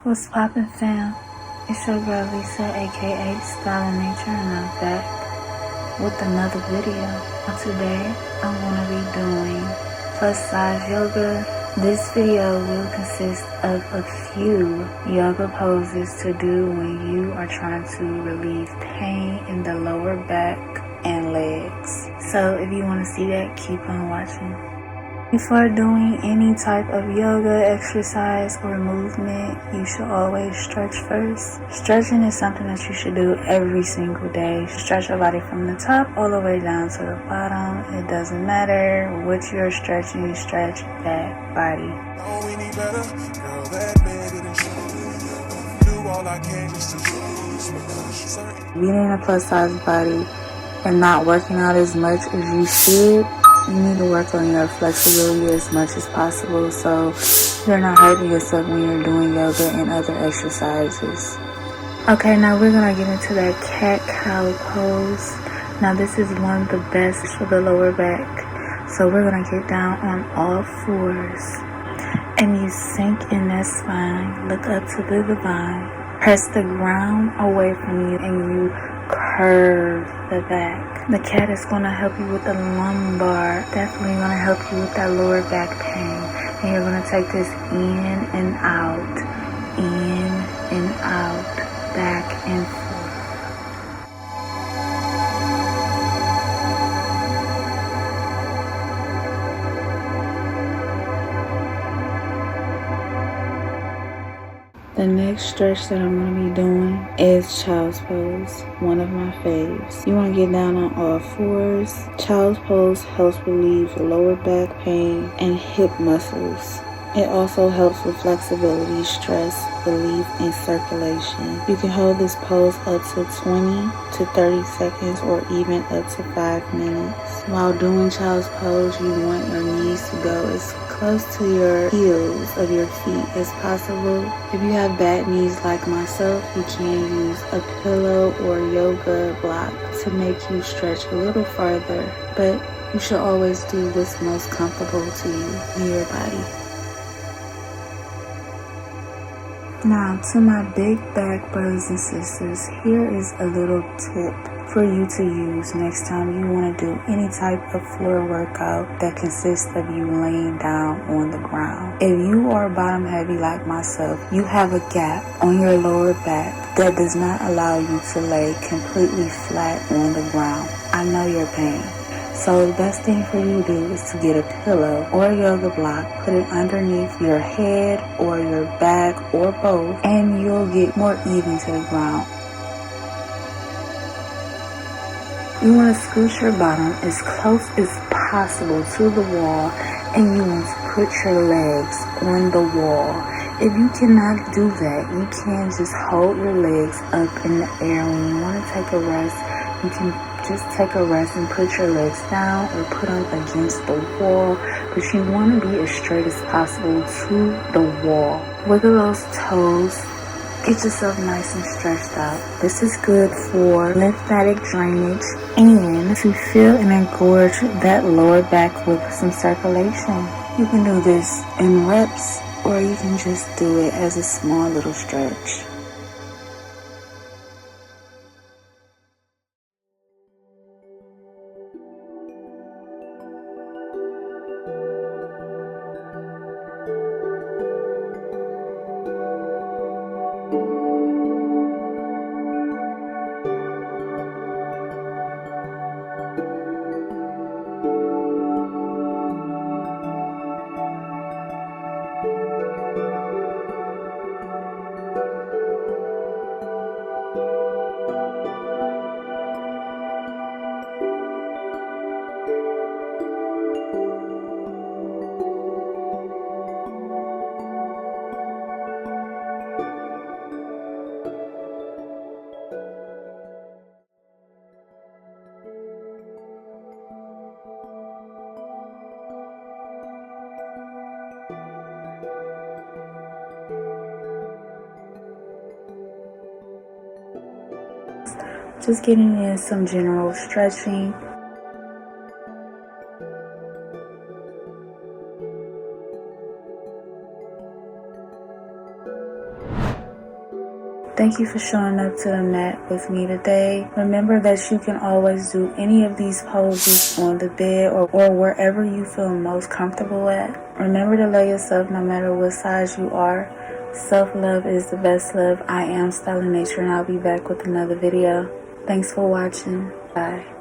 What's poppin', fam? It's your girl Lisa, aka Style of Nature, and I'm back with another video. Today, I'm gonna be doing plus size yoga. This video will consist of a few yoga poses to do when you are trying to relieve pain in the lower back and legs. So if you want to see that, keep on watching. Before doing any type of yoga exercise or movement, you should always stretch first. Stretching is something that you should do every single day. Stretch your body from the top all the way down to the bottom. It doesn't matter what you're stretching, you stretch that body. Oh, we need better. Girl, that man didn't do all I can just to Being in a plus size body and not working out as much as you should, you need to work on your flexibility as much as possible so you're not hurting yourself when you're doing yoga and other exercises. Okay, now we're going to get into that cat-cow pose. Now this is one of the best for the lower back. So we're going to get down on all fours. And you sink in that spine, look up to the divine. Press the ground away from you and you curve the back. The cat is going to help you with the lumbar, definitely going to help you with that lower back pain. And you're going to take this in and out, back and forth. The next stretch that I'm going to be doing is child's pose, one of my faves. You want to get down on all fours. Child's pose helps relieve lower back pain and hip muscles. It also helps with flexibility, stress relief, and circulation. You can hold this pose up to 20 to 30 seconds or even up to 5 minutes. While doing child's pose, you want your knees to go as close to your heels of your feet as possible. If you have bad knees like myself, you can use a pillow or yoga block to make you stretch a little farther, but you should always do what's most comfortable to you and your body. Now, to my big back brothers and sisters, here is a little tip for you to use next time you want to do any type of floor workout that consists of you laying down on the ground. If you are bottom heavy like myself, you have a gap on your lower back that does not allow you to lay completely flat on the ground. I know your pain. So the best thing for you to do is to get a pillow or a yoga block, put it underneath your head or your back or both, and you'll get more even to the ground. You want to scoot your bottom as close as possible to the wall, and you want to put your legs on the wall. If you cannot do that, you can just hold your legs up in the air. When you want to take a rest, you can just take a rest and put your legs down or put them against the wall, but you want to be as straight as possible to the wall. Wiggle those toes. Get yourself nice and stretched out. This is good for lymphatic drainage and to fill and engorge that lower back with some circulation. You can do this in reps or you can just do it as a small little stretch. Just getting in some general stretching. Thank you for showing up to the mat with me today. Remember that you can always do any of these poses on the bed or wherever you feel most comfortable at. Remember to love yourself no matter what size you are. Self-love is the best love. I am Styling Nature, and I'll be back with another video. Thanks for watching. Bye.